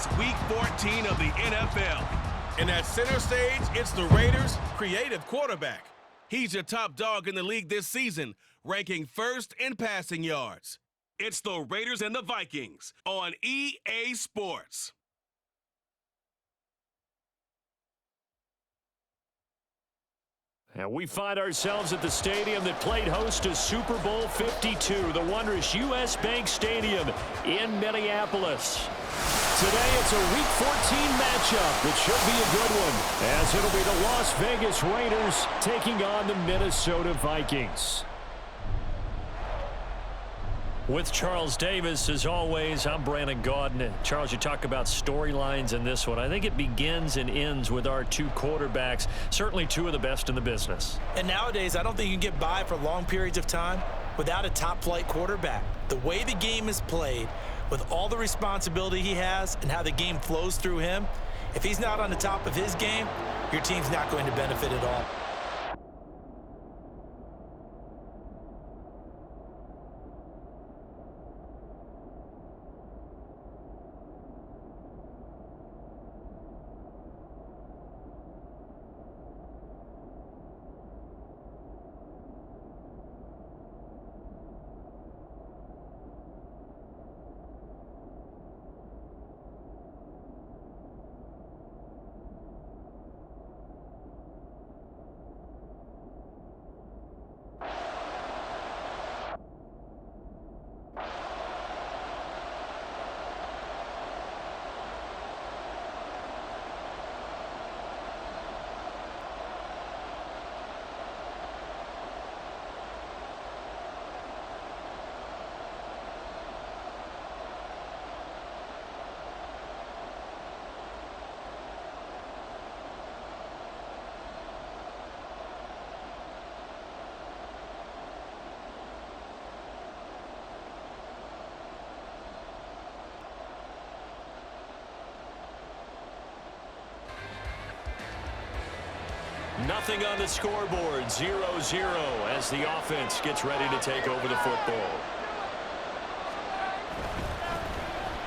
It's Week 14 of the NFL. And at center stage, it's the Raiders' creative quarterback. He's your top dog in the league this season, ranking first in passing yards. It's the Raiders and the Vikings on EA Sports. And we find ourselves at the stadium that played host to Super Bowl 52, the wondrous U.S. Bank Stadium in Minneapolis. Today it's a Week 14 matchup that should be a good one, as it'll be the Las Vegas Raiders taking on the Minnesota Vikings. With Charles Davis, as always, I'm Brandon Gaudin. Charles, you talk about storylines in this one. I think it begins and ends with our two quarterbacks, certainly two of the best in the business. And nowadays, I don't think you can get by for long periods of time without a top-flight quarterback. The way the game is played, with all the responsibility he has and how the game flows through him, if he's not on the top of his game, your team's not going to benefit at all. Nothing on the scoreboard, 0-0 as the offense gets ready to take over the football.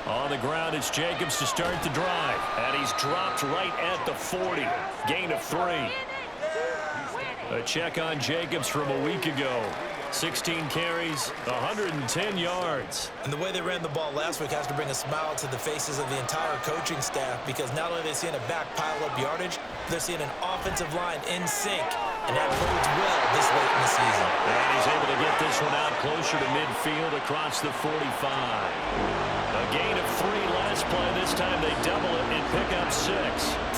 On the ground, it's Jacobs to start the drive, and he's dropped right at the 40. Gain of 3. A check on Jacobs from a week ago. 16 carries, 110 yards. And the way they ran the ball last week has to bring a smile to the faces of the entire coaching staff, because not only are they seeing a back pile up yardage, they're seeing an offensive line in sync, and that bodes well this late in the season. And he's able to get this one out closer to midfield across the 45. A gain of 3 last play. This time they double it and pick up 6.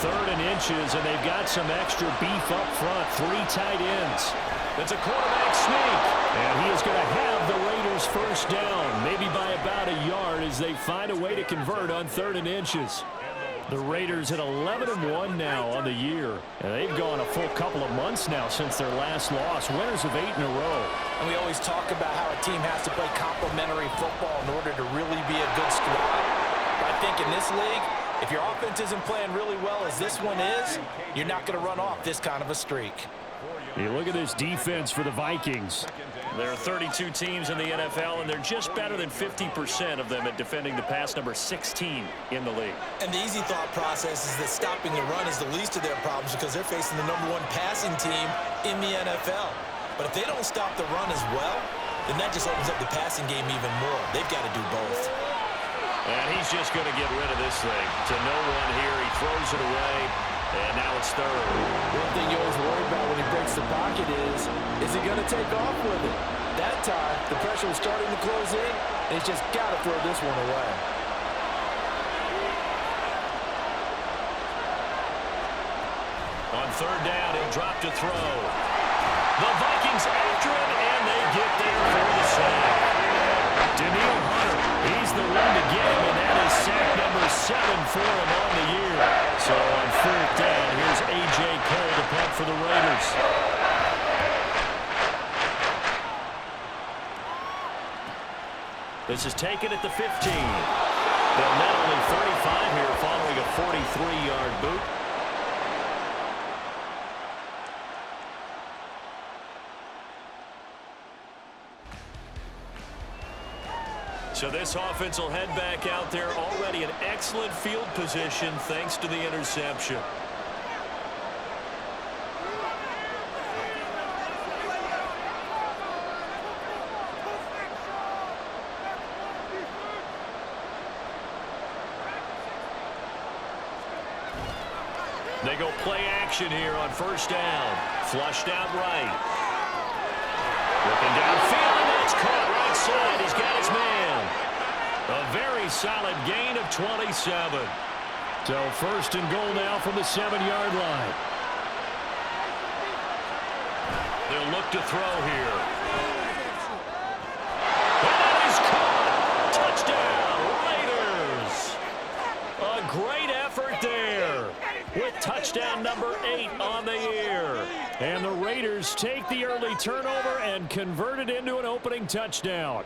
3rd and inches, and they've got some extra beef up front. 3 tight ends. It's a quarterback sneak, and he is going to have the Raiders first down, maybe by about a yard as they find a way to convert on 3rd and inches. The Raiders at 11-1 now on the year, and they've gone a full couple of months now since their last loss, winners of 8 in a row. And we always talk about how a team has to play complementary football in order to really be a good squad. But I think in this league, if your offense isn't playing really well as this one is, you're not going to run off this kind of a streak. You look at this defense for the Vikings. There are 32 teams in the NFL, and they're just better than 50% of them at defending the pass, number 16 in the league. And the easy thought process is that stopping the run is the least of their problems because they're facing the number 1 passing team in the NFL. But if they don't stop the run as well, then that just opens up the passing game even more. They've got to do both. And he's just going to get rid of this thing to no one here. He throws it away, and now it's 3rd. One thing you always worry about when he breaks the pocket is he going to take off with it? That time, the pressure was starting to close in, and he's just got to throw this one away. On 3rd down, he'll drop to throw. The Vikings after him, and they get there for the sack. Daniil Hunter, he's the one to get him, and that is sack number 7 for him on the year. So on 4th down, here's A.J. Cole to punt for the Raiders. This is taken at the 15. They'll net only 35 here following a 43-yard boot. So this offense will head back out there, already in excellent field position thanks to the interception. They go play action here on first down. Flushed out right. Looking downfield, and that's caught right side. He's got his man. A very solid gain of 27. So first and goal now from the 7-yard line. They'll look to throw here. And that is caught. Touchdown, Raiders. A great effort there, with touchdown number 8 on the year. And the Raiders take the early turnover and convert it into an opening touchdown.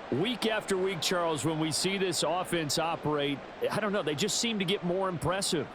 Week after week, Charles, when we see this offense operate, I don't know, they just seem to get more impressive.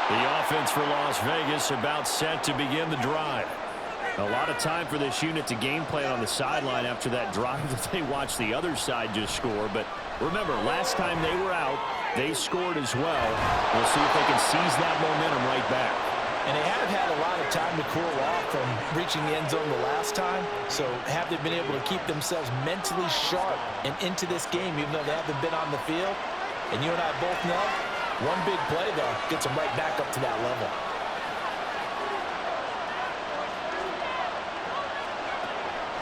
The offense for Las Vegas about set to begin the drive. A lot of time for this unit to game plan on the sideline after that drive that they watched the other side just score. But remember, last time they were out, they scored as well. We'll see if they can seize that momentum right back. And they have had a lot of time to cool off from reaching the end zone the last time. So have they been able to keep themselves mentally sharp and into this game, even though they haven't been on the field? And you and I both know, one big play, though, gets them right back up to that level.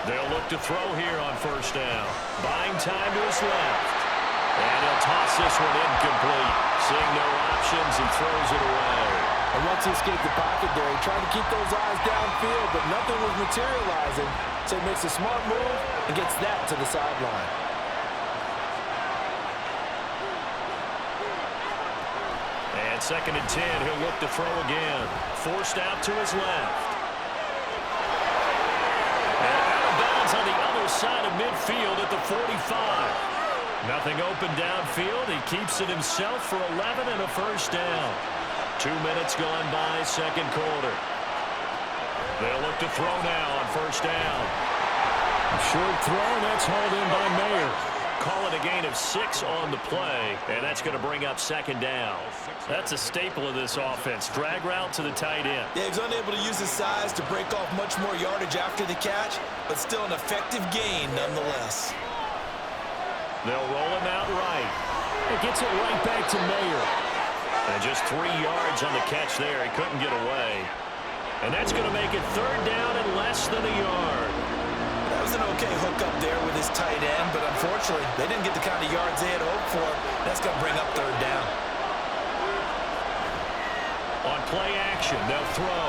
They'll look to throw here on first down. Buying time to his left. And he'll toss this one incomplete. Seeing no options, he throws it away. And once he escaped the pocket there, he tried to keep those eyes downfield, but nothing was materializing. So he makes a smart move and gets that to the sideline. And second and 10, he'll look to throw again. Forced out to his left. And out of bounds on the other side of midfield at the 45. Nothing open downfield. He keeps it himself for 11 and a first down. 2 minutes gone by, second quarter. They'll look to throw now on first down. A short throw, that's hauled in by Mayer. Call it a gain of 6 on the play, and that's going to bring up second down. That's a staple of this offense. Drag route to the tight end. Yeah, he's unable to use his size to break off much more yardage after the catch, but still an effective gain nonetheless. They'll roll him out right. It gets it right back to Mayer. And just 3 yards on the catch there. He couldn't get away. And that's going to make it third down and less than a yard. That was an okay hook up there with his tight end, but unfortunately, they didn't get the kind of yards they had hoped for. That's going to bring up third down. On play action, they'll throw.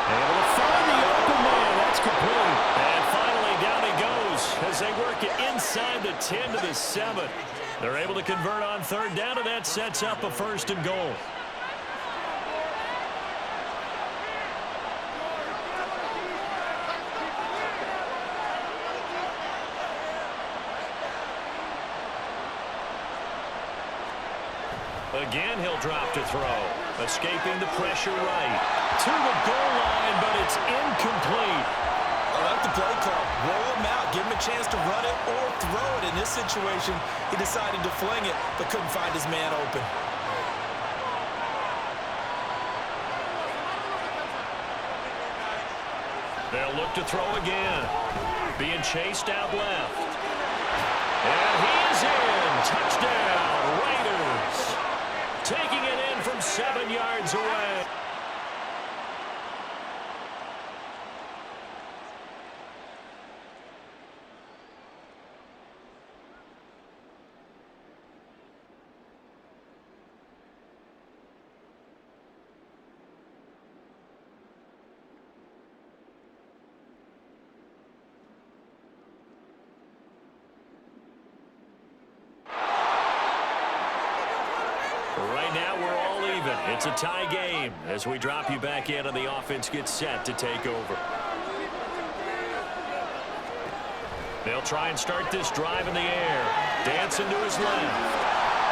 Able to find the open man. That's complete. And finally, down he goes as they work it inside the 10 to the 7. They're able to convert on third down, and that sets up a first and goal. Again, he'll drop to throw. Escaping the pressure right. To the goal line, but it's incomplete. I like the play call. Roll him out. Give him a chance to run it or throw it. In this situation, he decided to fling it, but couldn't find his man open. They'll look to throw again. Being chased out left. And he is in. Touchdown, Raiders. Taking it in from 7 yards away. It's a tie game as we drop you back in and the offense gets set to take over. They'll try and start this drive in the air. Dancing to his left.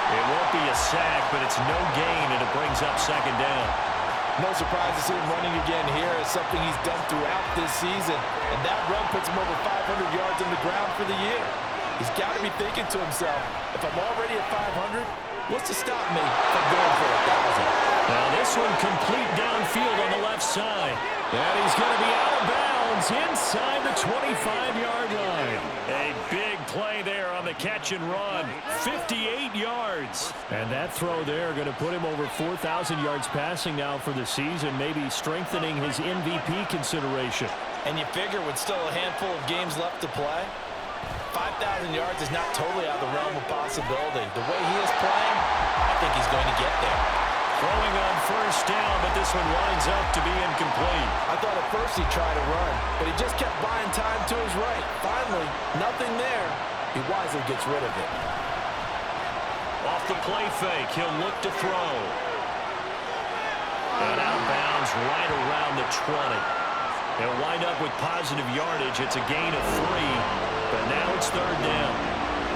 It won't be a sack, but it's no gain, and it brings up second down. No surprise to see him running again here. It's something he's done throughout this season. And that run puts him over 500 yards on the ground for the year. He's got to be thinking to himself, if I'm already at 500, what's to stop me from going for 1,000? Now this one complete downfield on the left side. And he's going to be out of bounds inside the 25-yard line. A big play there on the catch and run. 58 yards. And that throw there going to put him over 4,000 yards passing now for the season, maybe strengthening his MVP consideration. And you figure with still a handful of games left to play, 5,000 yards is not totally out of the realm of possibility. The way he is playing, I think he's going to get there. Throwing on first down, but this one winds up to be incomplete. I thought at first he'd try to run, but he just kept buying time to his right. Finally, nothing there. He wisely gets rid of it. Off the play fake, he'll look to throw. And out of bounds right around the 20. He'll wind up with positive yardage. It's a gain of 3, but now it's third down.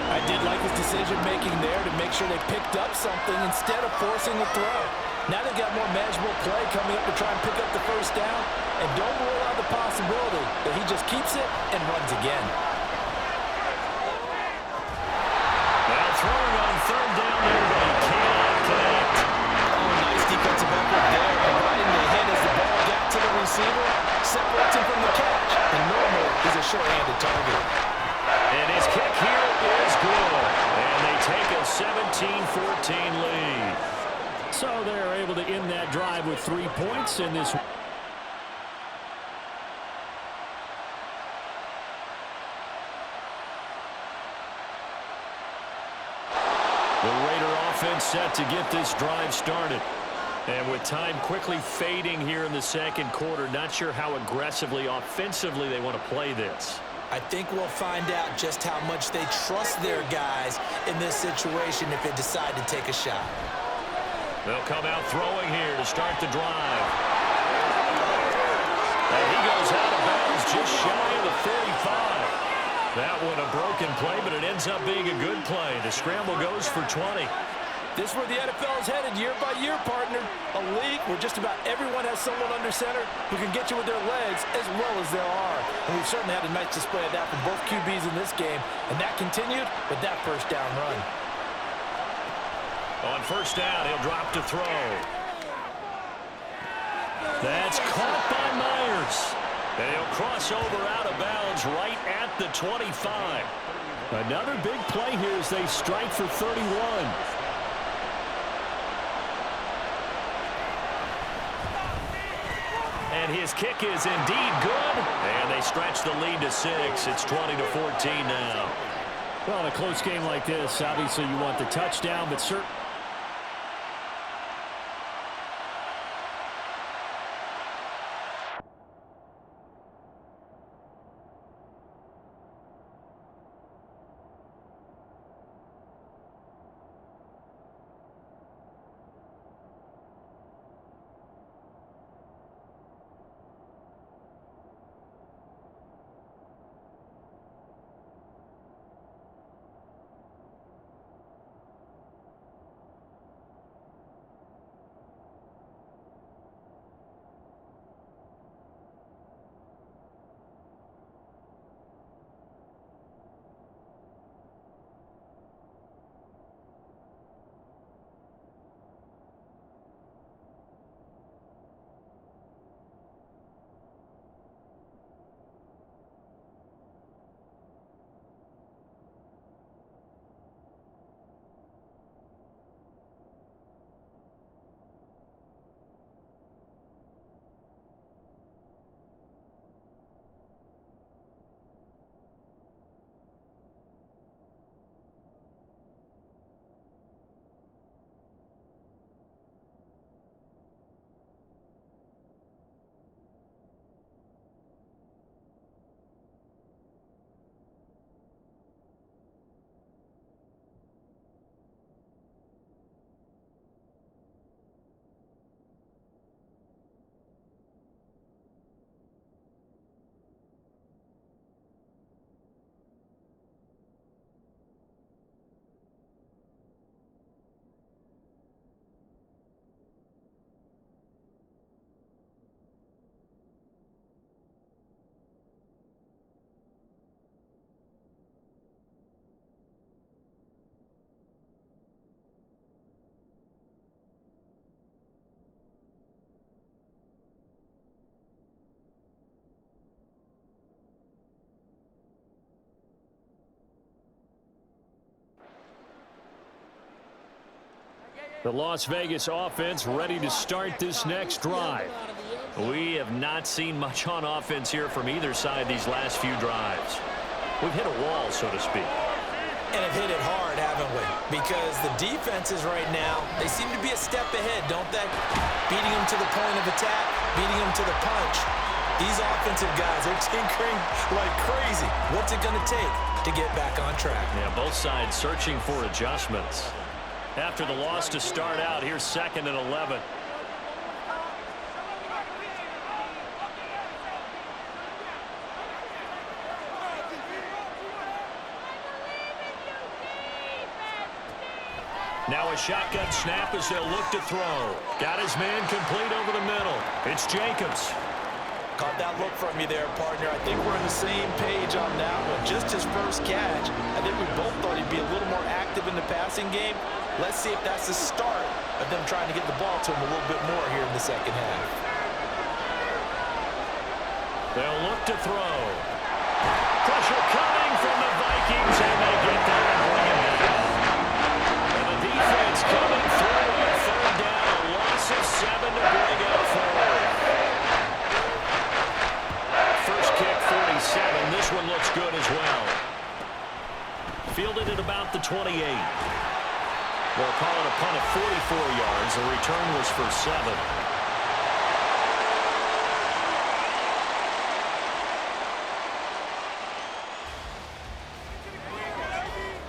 I did like his decision-making there to make sure they picked up something instead of forcing the throw. Now they've got more manageable play coming up to try and pick up the first down, and don't rule out the possibility that he just keeps it and runs again. Now throwing on third down there, but he cannot connect. Oh, nice defensive effort there, providing the hit as the ball got to the receiver, separates him from the catch, and normally he's a short-handed target. And his kick here is good. And they take a 17-14 lead. So they're able to end that drive with 3 points in this. The Raider offense set to get this drive started. And with time quickly fading here in the second quarter, not sure how aggressively, offensively they want to play this. I think we'll find out just how much they trust their guys in this situation if they decide to take a shot. They'll come out throwing here to start the drive. And he goes out of bounds just shy of the 45. That one a broken play, but it ends up being a good play. The scramble goes for 20. This is where the NFL is headed year by year, partner. A league where just about everyone has someone under center who can get you with their legs as well as their arm. And we've certainly had a nice display of that from both QBs in this game, and that continued with that first down run. On first down, he'll drop to throw. That's caught by Myers. And he'll cross over out of bounds right at the 25. Another big play here as they strike for 31. And his kick is indeed good. And they stretch the lead to 6. It's 20-14 now. Well, in a close game like this, obviously you want the touchdown, but certainly The Las Vegas offense ready to start this next drive. We have not seen much on offense here from either side these last few drives. We've hit a wall, so to speak. And have hit it hard, haven't we? Because the defenses right now, they seem to be a step ahead, don't they? Beating them to the point of attack, beating them to the punch. These offensive guys are tinkering like crazy. What's it going to take to get back on track? Yeah, both sides searching for adjustments. After the loss to start out, here's 2nd and 11. Now a shotgun snap as they'll look to throw. Got his man complete over the middle. It's Jacobs. Caught that look from you there, partner. I think we're on the same page on that one. Just his first catch. I think we both thought he'd be a little more active in the passing game. Let's see if that's the start of them trying to get the ball to him a little bit more here in the second half. They'll look to throw. Pressure coming from the Vikings, and they get there and bring him down. And the defense coming through on 3rd down, a loss of 7 to bring up 4. First kick, 47. This one looks good as well. Fielded at about the 28. They'll call it a punt of 44 yards. The return was for 7.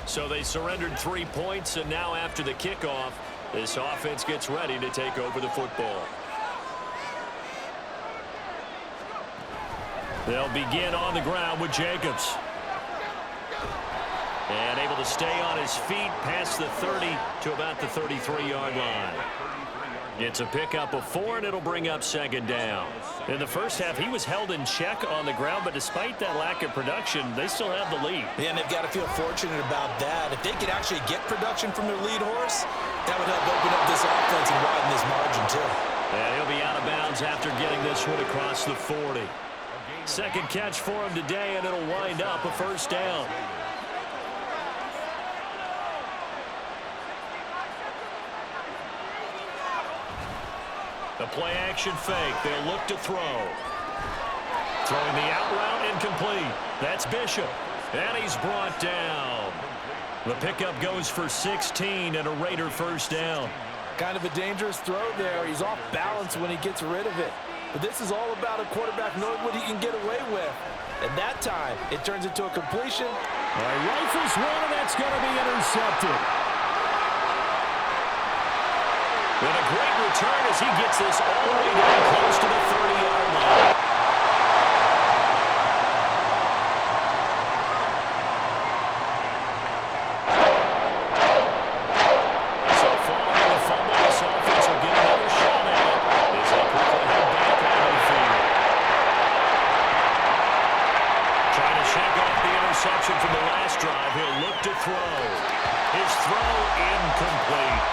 So they surrendered 3 points, and now after the kickoff, this offense gets ready to take over the football. They'll begin on the ground with Jacobs. And able to stay on his feet past the 30 to about the 33-yard line. It's a pickup of 4, and it'll bring up 2nd down. In the first half, he was held in check on the ground, but despite that lack of production, they still have the lead. Yeah, and they've got to feel fortunate about that. If they could actually get production from their lead horse, that would help open up this offense and widen this margin, too. And he'll be out of bounds after getting this one across the 40. Second catch for him today, and it'll wind up a 1st down. The play-action fake. They'll look to throw. Throwing the out route incomplete. That's Bishop. And he's brought down. The pickup goes for 16 and a Raider 1st down. Kind of a dangerous throw there. He's off balance when he gets rid of it. But this is all about a quarterback knowing what he can get away with. And that time, it turns into a completion. Rifles one, and that's going to be intercepted. And a great return as he gets this all the way down close to the 30-yard line. So following the fumble, this offense will get another shot at it as they quickly head back on the field. Trying to shake off the interception from the last drive. He'll look to throw. His throw incomplete.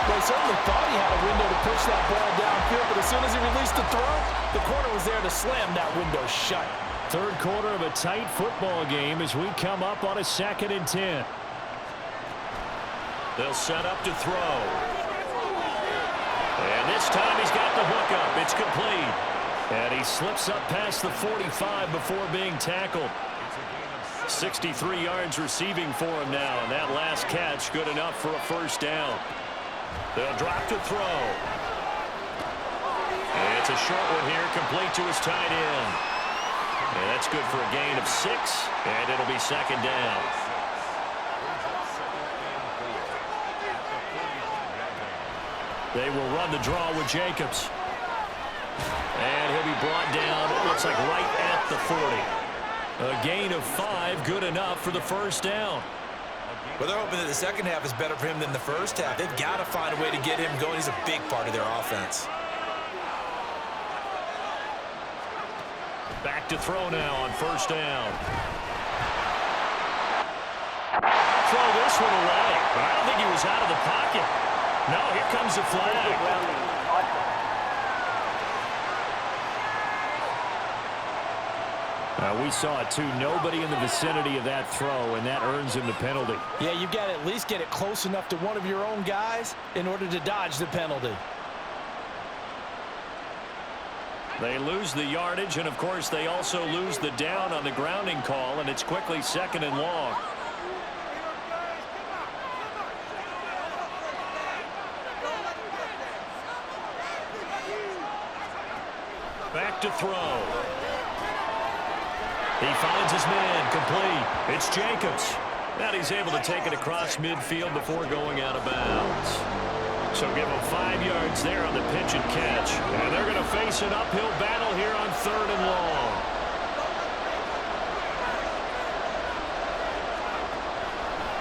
Well, he certainly thought he had a window to push that ball downfield, but as soon as he released the throw, the corner was there to slam that window shut. 3rd quarter of a tight football game as we come up on a 2nd and 10. They'll set up to throw. And this time he's got the hook up. It's complete. And he slips up past the 45 before being tackled. 63 yards receiving for him now, and that last catch good enough for a 1st down. They'll drop to throw. And it's a short one here, complete to his tight end. And that's good for a gain of 6, and it'll be 2nd down. They will run the draw with Jacobs. And he'll be brought down, it looks like right at the 40. A gain of 5, good enough for the 1st down. Well, they're hoping that the second half is better for him than the first half. They've got to find a way to get him going. He's a big part of their offense. Back to throw now on 1st down. Throw this one away. But I don't think he was out of the pocket. No, here comes the flag. We saw it, too. Nobody in the vicinity of that throw, and that earns him the penalty. Yeah, you've got to at least get it close enough to one of your own guys in order to dodge the penalty. They lose the yardage, and, of course, they also lose the down on the grounding call, and it's quickly 2nd and long. Back to throw. He finds his man, complete. It's Jacobs. Now he's able to take it across midfield before going out of bounds. So give him 5 yards there on the pitch and catch. And they're going to face an uphill battle here on 3rd and long.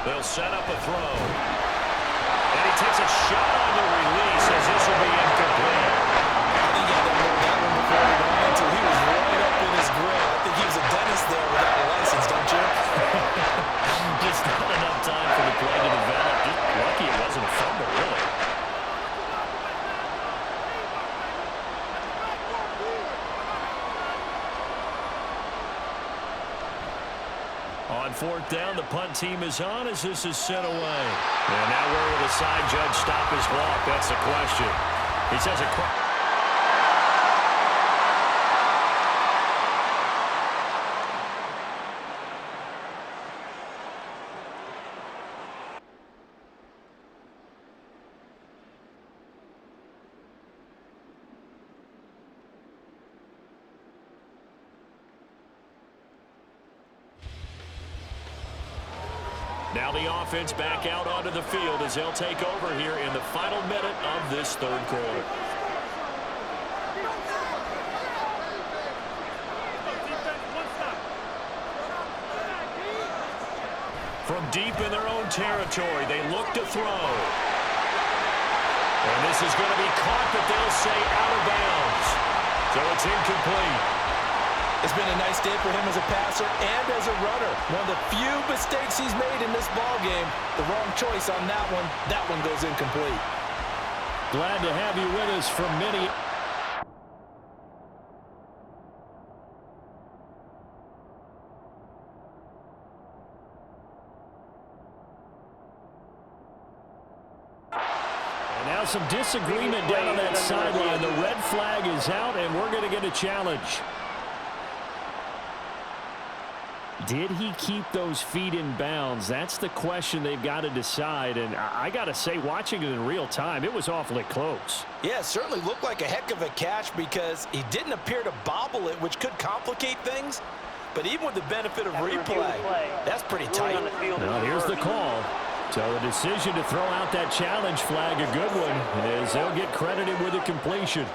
They'll set up a throw. And he takes a shot on the release as this will be incomplete. I think he had that one before he went until he was right up in his grill. I think he was a dentist there without a license, don't you? Just not enough time for the play to develop. Just lucky it wasn't a fumble, really. On 4th down, the punt team is on as this is sent away. And now where will the side judge stop his clock? That's the question. He says a Now the offense back out onto the field as they'll take over here in the final minute of this 3rd quarter. From deep in their own territory, they look to throw. And this is going to be caught, but they'll say out of bounds. So it's incomplete. It's been a nice day for him as a passer and as a runner. One of the few mistakes he's made in this ballgame. The wrong choice on that one. That one goes incomplete. Glad to have you with us from Minneapolis. Now some disagreement down on that sideline. The red flag is out, and we're going to get a challenge. Did he keep those feet in bounds? That's the question they've got to decide. And I got to say, watching it in real time, it was awfully close. Yeah, it certainly looked like a heck of a catch because he didn't appear to bobble it, which could complicate things. But even with the benefit of replay, that's pretty tight. Well, here's the call. So the decision to throw out that challenge flag, a good one, as they'll get credited with a completion.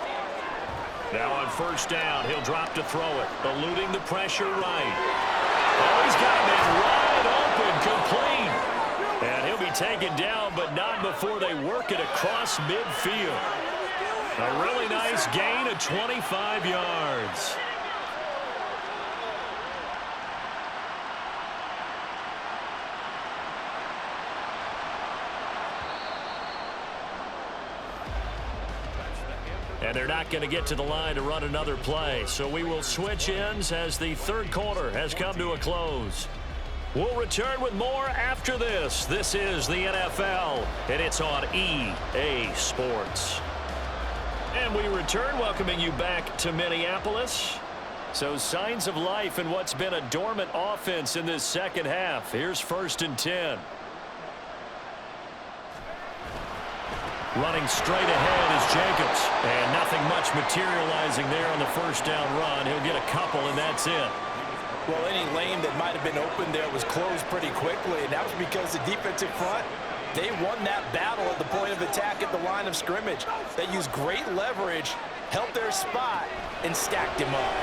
Now on 1st down, he'll drop to throw it, eluding the pressure right. Oh, he's got it wide open, complete. And he'll be taken down, but not before they work it across midfield. A really nice gain of 25 yards. And they're not going to get to the line to run another play. So we will switch ends as the 3rd quarter has come to a close. We'll return with more after this. This is the NFL, and it's on EA Sports. And we return, welcoming you back to Minneapolis. So signs of life in what's been a dormant offense in this 2nd half. Here's 1st and 10. Running straight ahead is Jacobs. And nothing much materializing there on the 1st down run. He'll get a couple, and that's it. Well, any lane that might have been open there was closed pretty quickly, and that was because the defensive front, they won that battle at the point of attack at the line of scrimmage. They used great leverage, held their spot, and stacked him up.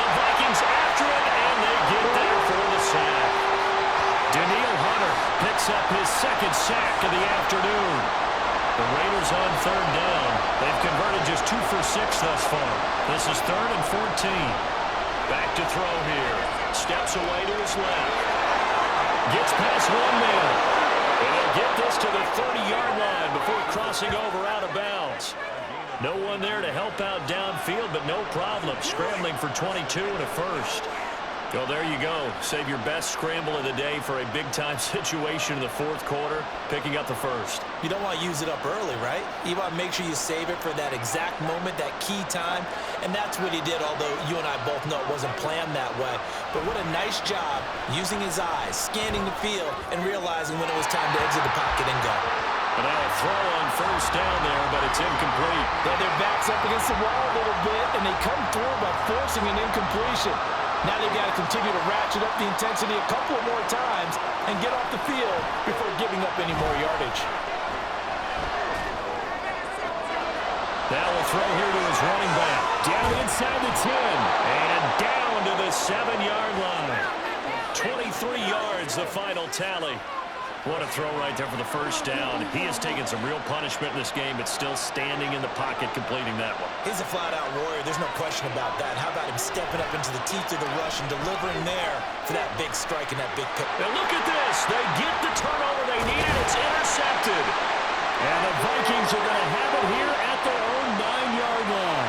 The Vikings after it, and they get there for the sack. Daniil Hunter picks up his 2nd sack of the afternoon. The Raiders on 3rd down. They've converted just 2 for 6 thus far. This is 3rd and 14. Back to throw here. Steps away to his left. Gets past one man. And he'll get this to the 30-yard line before crossing over out of bounds. No one there to help out downfield, but no problem. Scrambling for 22 and a first. Well, there you go. Save your best scramble of the day for a big-time situation in the fourth quarter, picking up the first. You don't want to use it up early, right? You want to make sure you save it for that exact moment, that key time, and that's what he did, although you and I both know it wasn't planned that way. But what a nice job using his eyes, scanning the field, and realizing when it was time to exit the pocket and go. And now a throw on first down there, but it's incomplete. Yeah, their back's up against the wall a little bit, and they come through by forcing an incompletion. Now they've got to continue to ratchet up the intensity a couple more times and get off the field before giving up any more yardage. Now a throw here to his running back. Down inside the 10 and down to the 7-yard line. 23 yards, the final tally. What a throw right there for the first down. He has taken some real punishment in this game, but still standing in the pocket, completing that one. He's a flat-out warrior. There's no question about that. How about him stepping up into the teeth of the rush and delivering there for that big strike and that big pick. Now look at this. They get the turnover they needed. It's intercepted. And the Vikings are going to have it here at their own 9-yard line.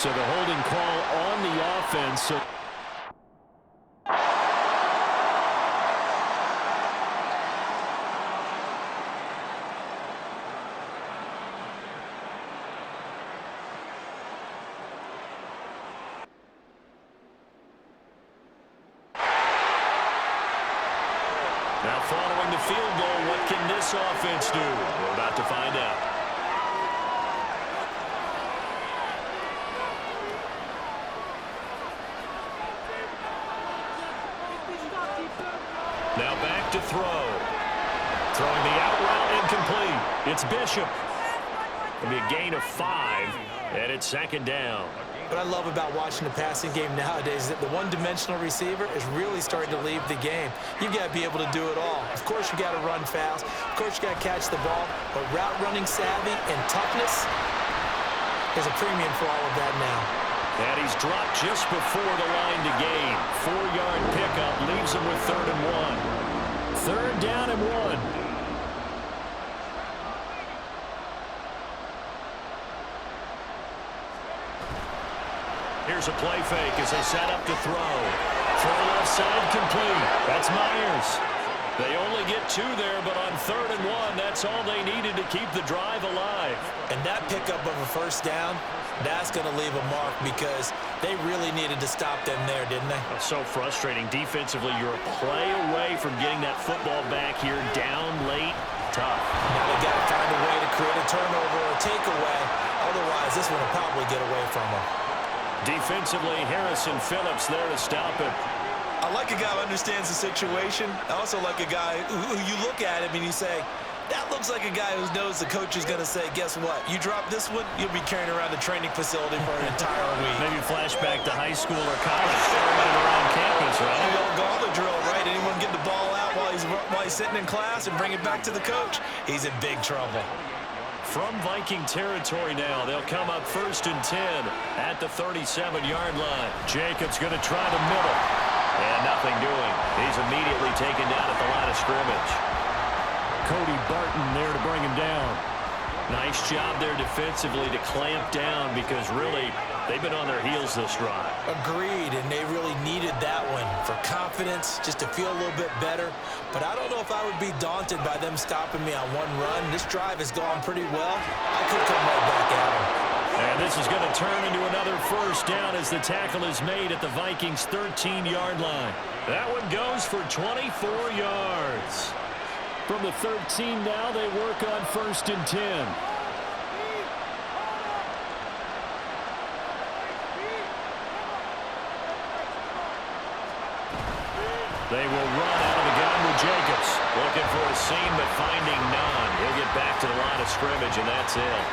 So the holding call on the offense. Now following the field goal, what can this offense do? We're about to find out. Now back to throw. Throwing the out route incomplete. It's Bishop. It'll be a gain of 5, and it's second down. What I love about watching the passing game nowadays is that the one-dimensional receiver is really starting to leave the game. You've got to be able to do it all. Of course, you got to run fast. Of course, you got to catch the ball. But route running savvy and toughness, there's a premium for all of that now. And he's dropped just before the line to gain. 4-yard pickup leaves him with 3rd and 1. 3rd down and 1. Here's a play fake as they set up to throw. Throw left side complete. That's Myers. They only get 2 there, but on 3rd and 1, that's all they needed to keep the drive alive. And that pickup of a first down, that's going to leave a mark because they really needed to stop them there, didn't they? It's so frustrating. Defensively, you're a play away from getting that football back here down late. Tough. Now they got to find a way to create a turnover or takeaway. Otherwise, this one will probably get away from them. Defensively, Harrison Phillips there to stop it. I like a guy who understands the situation. I also like a guy who you look at him and you say, that looks like a guy who knows the coach is going to say, guess what? You drop this one, you'll be carrying around the training facility for an entire week. Maybe flashback to high school or college, running around campus, right? The old gauntlet drill, right? Anyone get the ball out while he's sitting in class and bring it back to the coach? He's in big trouble. From Viking territory now, they'll come up 1st and 10 at the 37-yard line. Jacobs going to try the middle. And nothing doing. He's immediately taken down at the line of scrimmage. Cody Barton there to bring him down. Nice job there defensively to clamp down because really they've been on their heels this drive. Agreed, and they really needed that one for confidence, just to feel a little bit better. But I don't know if I would be daunted by them stopping me on one run. This drive has gone pretty well. I could come right back at them. And this is going to turn into another first down as the tackle is made at the Vikings' 13-yard line. That one goes for 24 yards. From the 13 now, they work on 1st and 10. They will run out of the gun with Jacobs. Looking for a seam, but finding none. He'll get back to the line of scrimmage, and that's it.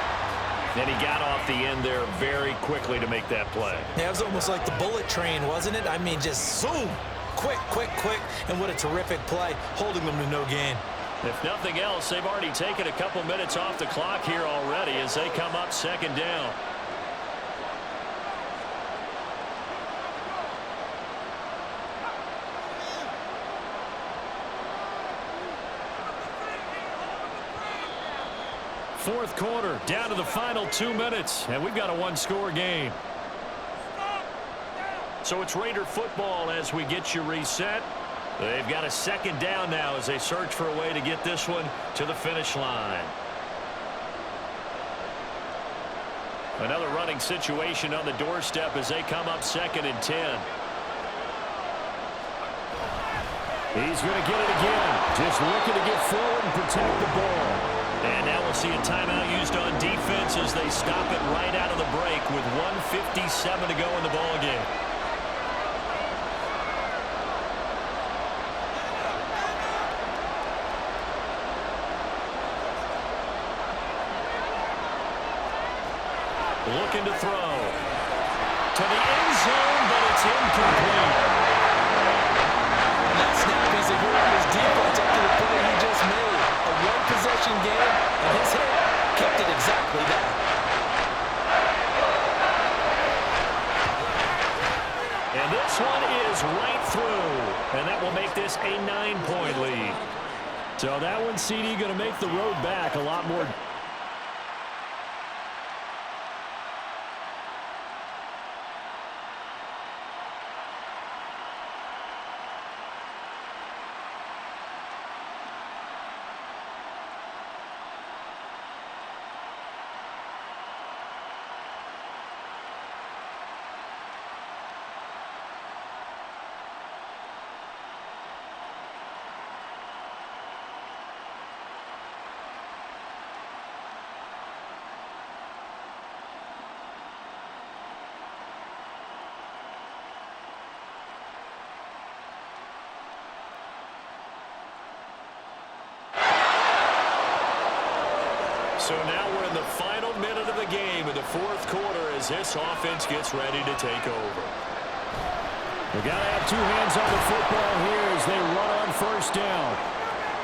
And he got off the end there very quickly to make that play. Yeah, it was almost like the bullet train, wasn't it? I mean, just zoom. Quick, quick, quick. And what a terrific play, holding them to no gain. If nothing else, they've already taken a couple minutes off the clock here already as they come up 2nd down. fourth quarter, down to the final 2 minutes, and we've got a one-score game. So it's Raider football as we get you reset. They've got a second down now as they search for a way to get this one to the finish line. Another running situation on the doorstep as they come up 2nd and 10. He's going to get it again. Just looking to get forward and protect the ball. And now we'll see a timeout used on defense as they stop it right out of the break with 1:57 to go in the ballgame. Looking to throw. To the end zone, but it's incomplete. And that snap is a hero of his defense after the play he just made. A one-possession game, and his hit kept it exactly that. And this one is right through. And that will make this a 9-point lead. So that one, CD, going to make the road back a lot more. So now we're in the final minute of the game in the fourth quarter as this offense gets ready to take over. They got to have two hands on the football here as they run on first down.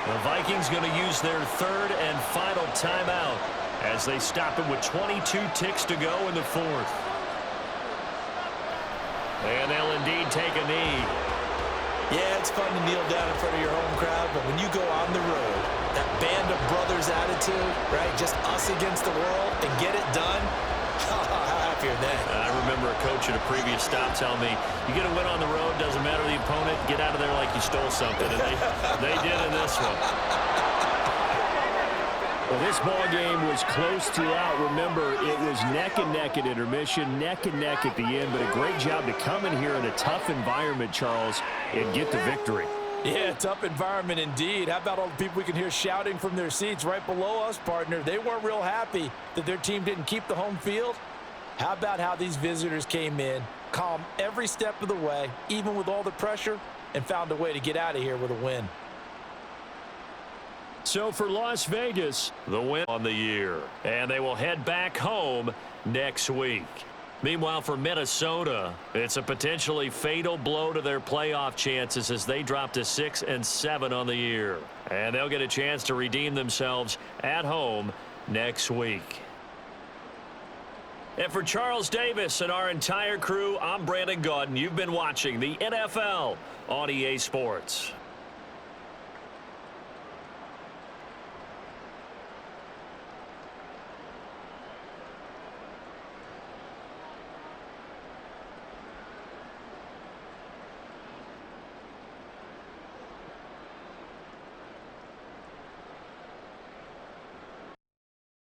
The Vikings going to use their third and final timeout as they stop it with 22 ticks to go in the fourth. And they'll indeed take a knee. Yeah, it's fun to kneel down in front of your home crowd, but when you go on the road, that band of brothers attitude, right? Just us against the world and get it done. How happy are they? I remember a coach at a previous stop telling me, you get a win on the road, doesn't matter the opponent, get out of there like you stole something. And they did in this one. Well, this ball game was close throughout. Remember, it was neck and neck at intermission, neck and neck at the end, but a great job to come in here in a tough environment, Charles, and get the victory. Yeah, tough environment indeed. How about all the people we can hear shouting from their seats right below us, partner? They weren't real happy that their team didn't keep the home field. How about how these visitors came in, calm every step of the way, even with all the pressure, and found a way to get out of here with a win. So for Las Vegas, the win on the year. And they will head back home next week. Meanwhile, for Minnesota, it's a potentially fatal blow to their playoff chances as they drop to 6-7 on the year. And they'll get a chance to redeem themselves at home next week. And for Charles Davis and our entire crew, I'm Brandon Gaudin. You've been watching the NFL on EA Sports.